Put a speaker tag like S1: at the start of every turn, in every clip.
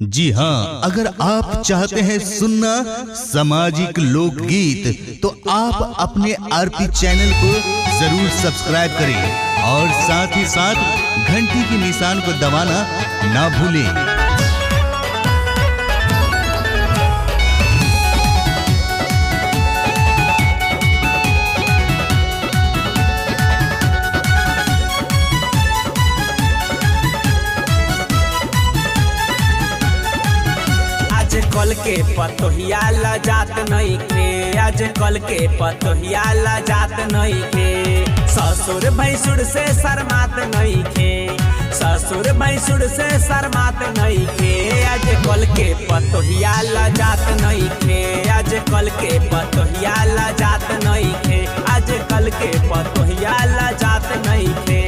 S1: जी हाँ, अगर आप चाहते हैं सुनना सामाजिक लोकगीत तो आप अपने आरपी चैनल को जरूर सब्सक्राइब करें और साथ ही साथ घंटी के निशान को दबाना ना भूलें।
S2: कल के पतोहिया ला जात नहीं खे, आज कल के पतोहिया ला जात नहीं खे। ससुर भैंसुर से शर्मात नहीं खे, ससुर भैंसुर से शर्मात नहीं खे। आज कल के पतोहिया ला जात नहीं खे, आज कल के पतोहिया ला जात नहीं खे, आज कल के पतोहिया ला जात नहीं खे।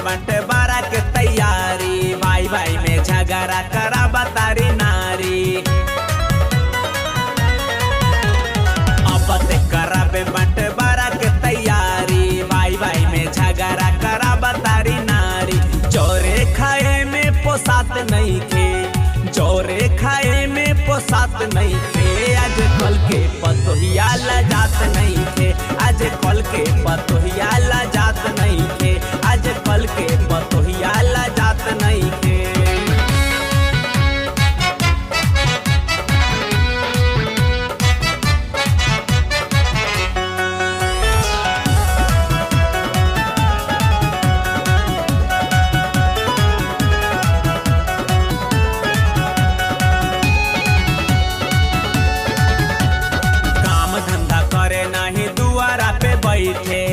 S2: बंटवारा के तैयारी, भाई भाई में झगड़ा करा बतारी नारी। अब ते कराबे बंटवारा के तैयारी, भाई भाई में झगड़ा करा बतारी नारी। जोरे खाए में पोसात नहीं थे, जोरे खाए में पोसात नहीं थे। आज कल के पतोहिया ला जात नहीं थे, आज कल के पतोहिया ला जात नहीं थे, आज कल के पतोहिया ला जात नहीं थे।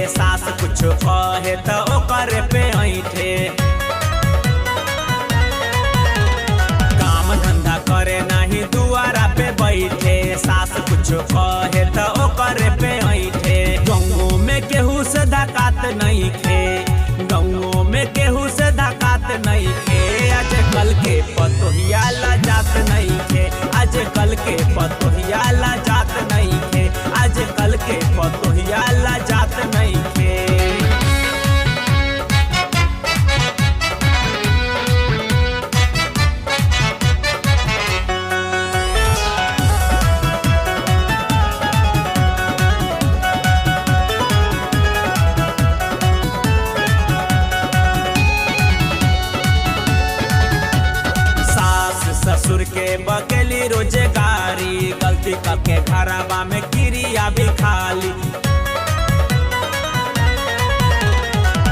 S2: सास कुछ कहे तो ओकर पे ऐठे, काम धंधा करे नहीं दुआरा पे बैठे। सास कुछ कहे तो ओकर पे ऐठे। गौओं में केहू से धकात नहीं खे, गौओं में केहू से धकात नहीं खे। आज कल के पतोहिया ला जात नहीं खे, आज कल के पतोहिया ला जात नहीं खे, आज कल के पतोहिया ला जात नहीं खे। ससुर के बकेली रोजगारी, गलती करके घरवा में क्रिया भी खाली।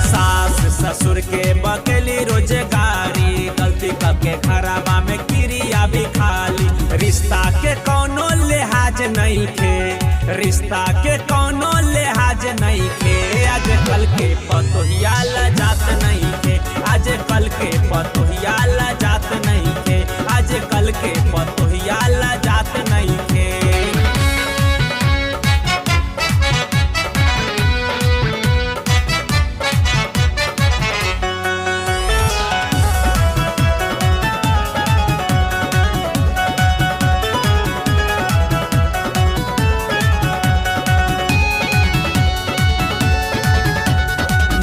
S2: सास ससुर के बकेली रोजगारी, गलती करके घरवा में क्रिया भी खाली। रिश्ता के कोनो लिहाज नहीं थे, रिश्ता के कोनो लिहाज नहीं थे। आज कल के पतोहिया ला जात नहीं थे, आज कल के पतोहिया ला जात नहीं थे, आज कल के पतोहिया ला जात नहीं थे।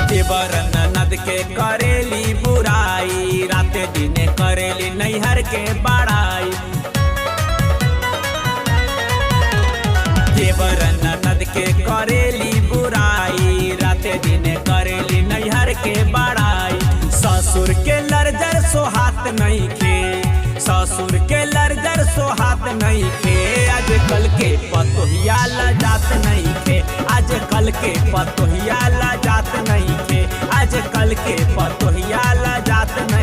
S2: देवर ननद के करेली बुराई, राते दिने करेली नैहर के बड़ाई। देवर ननद के करेली बुराई, राते दिने करेली नैहर के बड़ाई। ससुर के लर्जर सोहात नहीं खे, ससुर के लर्जर सोहात नहीं खे। आज कल के पतोहिया ला जात नहीं खे, आज कल के पतोहिया ला जात नहीं खे, आज कल के पतोहिया ला जात नहीं।